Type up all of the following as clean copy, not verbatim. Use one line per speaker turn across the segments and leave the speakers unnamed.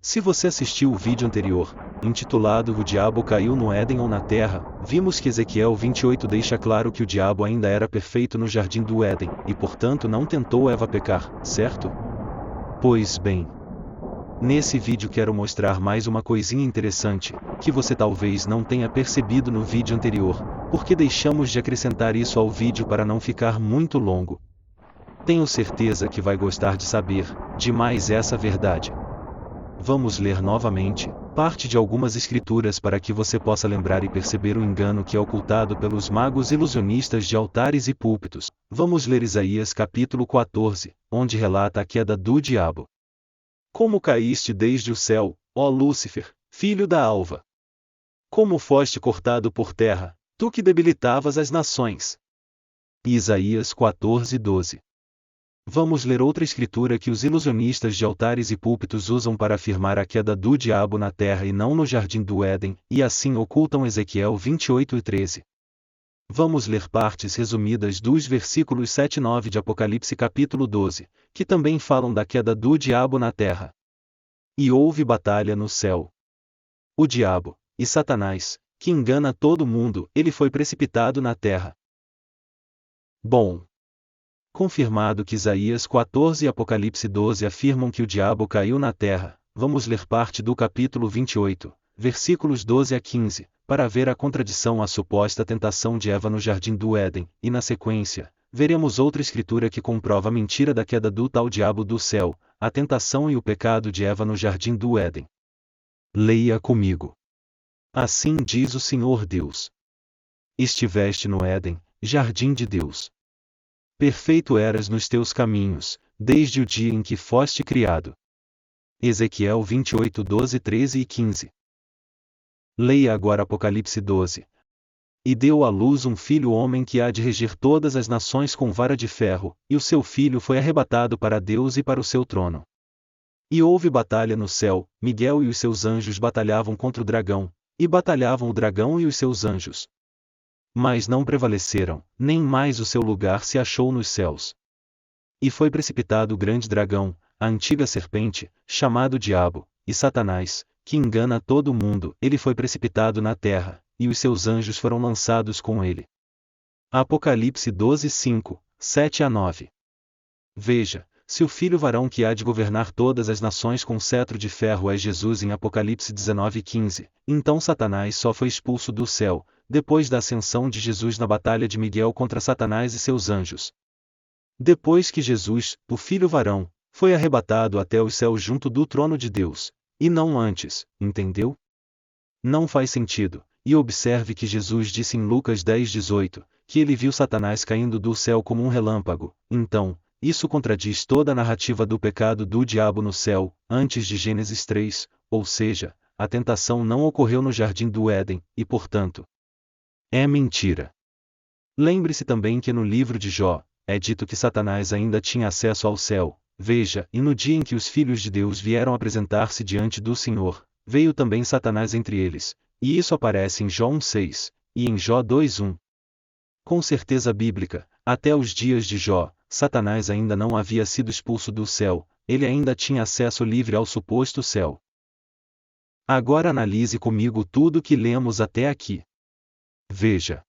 Se você assistiu o vídeo anterior, intitulado O Diabo Caiu no Éden ou na Terra, vimos que Ezequiel 28 deixa claro que o diabo ainda era perfeito no jardim do Éden, e portanto não tentou Eva pecar, certo? Pois bem. Nesse vídeo quero mostrar mais uma coisinha interessante, que você talvez não tenha percebido no vídeo anterior, porque deixamos de acrescentar isso ao vídeo para não ficar muito longo. Tenho certeza que vai gostar de saber demais essa verdade. Vamos ler novamente parte de algumas escrituras para que você possa lembrar e perceber o engano que é ocultado pelos magos ilusionistas de altares e púlpitos. Vamos ler Isaías capítulo 14, onde relata a queda do diabo. Como caíste desde o céu, ó Lúcifer, filho da alva! Como foste cortado por terra, tu que debilitavas as nações! Isaías 14, 12. Vamos ler outra escritura que os ilusionistas de altares e púlpitos usam para afirmar a queda do diabo na terra e não no jardim do Éden, e assim ocultam Ezequiel 28 e 13. Vamos ler partes resumidas dos versículos 7 e 9 de Apocalipse capítulo 12, que também falam da queda do diabo na terra. E houve batalha no céu. O diabo, e Satanás, que engana todo mundo, ele foi precipitado na terra. Bom. Confirmado que Isaías 14 e Apocalipse 12 afirmam que o diabo caiu na terra, vamos ler parte do capítulo 28, versículos 12 a 15, para ver a contradição à suposta tentação de Eva no jardim do Éden, e na sequência, veremos outra escritura que comprova a mentira da queda do tal diabo do céu, a tentação e o pecado de Eva no jardim do Éden. Leia comigo. Assim diz o Senhor Deus. Estiveste no Éden, jardim de Deus. Perfeito eras nos teus caminhos, desde o dia em que foste criado. Ezequiel 28, 12, 13 e 15. Leia agora Apocalipse 12. E deu à luz um filho homem que há de reger todas as nações com vara de ferro, e o seu filho foi arrebatado para Deus e para o seu trono. E houve batalha no céu, Miguel e os seus anjos batalhavam contra o dragão, e batalhavam o dragão e os seus anjos. Mas não prevaleceram, nem mais o seu lugar se achou nos céus. E foi precipitado o grande dragão, a antiga serpente, chamado Diabo, e Satanás, que engana todo mundo, ele foi precipitado na terra, e os seus anjos foram lançados com ele. Apocalipse 12, 5, 7 a 9. Veja, se o filho varão que há de governar todas as nações com cetro de ferro é Jesus em Apocalipse 19, 15, então Satanás só foi expulso do céu, depois da ascensão de Jesus na batalha de Miguel contra Satanás e seus anjos. Depois que Jesus, o filho varão, foi arrebatado até os céus junto do trono de Deus, e não antes, entendeu? Não faz sentido, e observe que Jesus disse em Lucas 10, 18, que ele viu Satanás caindo do céu como um relâmpago, então, isso contradiz toda a narrativa do pecado do diabo no céu, antes de Gênesis 3, ou seja, a tentação não ocorreu no jardim do Éden, e portanto, é mentira. Lembre-se também que no livro de Jó, é dito que Satanás ainda tinha acesso ao céu, veja, e no dia em que os filhos de Deus vieram apresentar-se diante do Senhor, veio também Satanás entre eles, e isso aparece em Jó 1:6, e em Jó 2:1. Com certeza bíblica, até os dias de Jó, Satanás ainda não havia sido expulso do céu, ele ainda tinha acesso livre ao suposto céu. Agora analise comigo tudo o que lemos até aqui. Veja.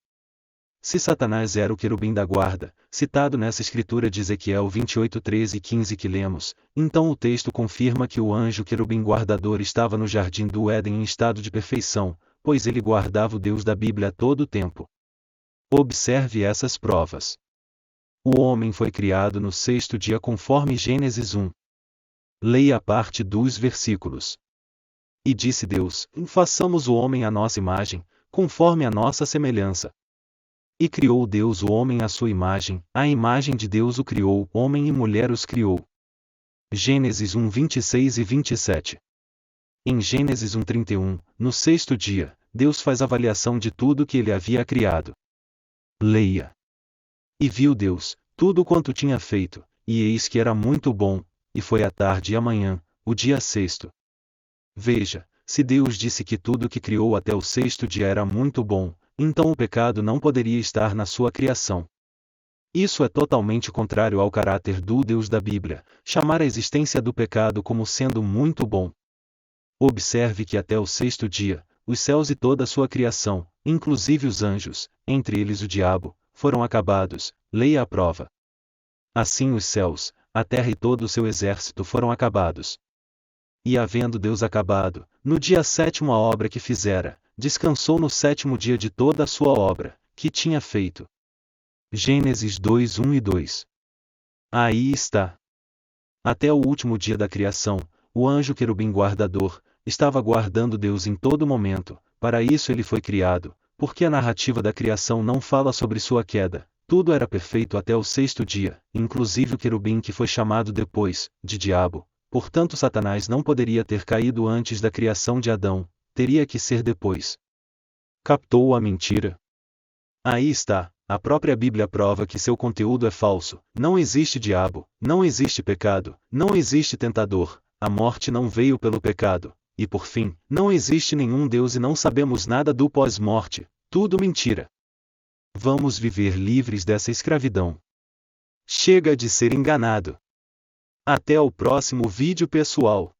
Se Satanás era o querubim da guarda, citado nessa escritura de Ezequiel 28, 13 e 15 que lemos, então o texto confirma que o anjo querubim guardador estava no jardim do Éden em estado de perfeição, pois ele guardava o Deus da Bíblia a todo o tempo. Observe essas provas. O homem foi criado no sexto dia conforme Gênesis 1. Leia a parte dos versículos. E disse Deus: façamos o homem à nossa imagem, conforme a nossa semelhança. E criou Deus o homem à sua imagem, a imagem de Deus o criou, homem e mulher os criou. Gênesis 1, 26 e 27. Em Gênesis 1, 31, no sexto dia, Deus faz avaliação de tudo que ele havia criado. Leia. E viu Deus tudo quanto tinha feito, e eis que era muito bom, e foi a tarde e a manhã, o dia sexto. Veja, se Deus disse que tudo que criou até o sexto dia era muito bom, então o pecado não poderia estar na sua criação. Isso é totalmente contrário ao caráter do Deus da Bíblia, chamar a existência do pecado como sendo muito bom. Observe que até o sexto dia, os céus e toda a sua criação, inclusive os anjos, entre eles o diabo, foram acabados. Leia a prova. Assim os céus, a terra e todo o seu exército foram acabados. E havendo Deus acabado, no dia sétimo a obra que fizera, descansou no sétimo dia de toda a sua obra, que tinha feito. Gênesis 2, 1 e 2. Aí está. Até o último dia da criação, o anjo querubim guardador estava guardando Deus em todo momento. Para isso ele foi criado, porque a narrativa da criação não fala sobre sua queda. Tudo era perfeito até o sexto dia, inclusive o querubim que foi chamado depois, de diabo. Portanto Satanás não poderia ter caído antes da criação de Adão, teria que ser depois. Captou a mentira? Aí está, a própria Bíblia prova que seu conteúdo é falso. Não existe diabo, não existe pecado, não existe tentador, a morte não veio pelo pecado, e por fim, não existe nenhum Deus e não sabemos nada do pós-morte, tudo mentira. Vamos viver livres dessa escravidão. Chega de ser enganado. Até o próximo vídeo, pessoal.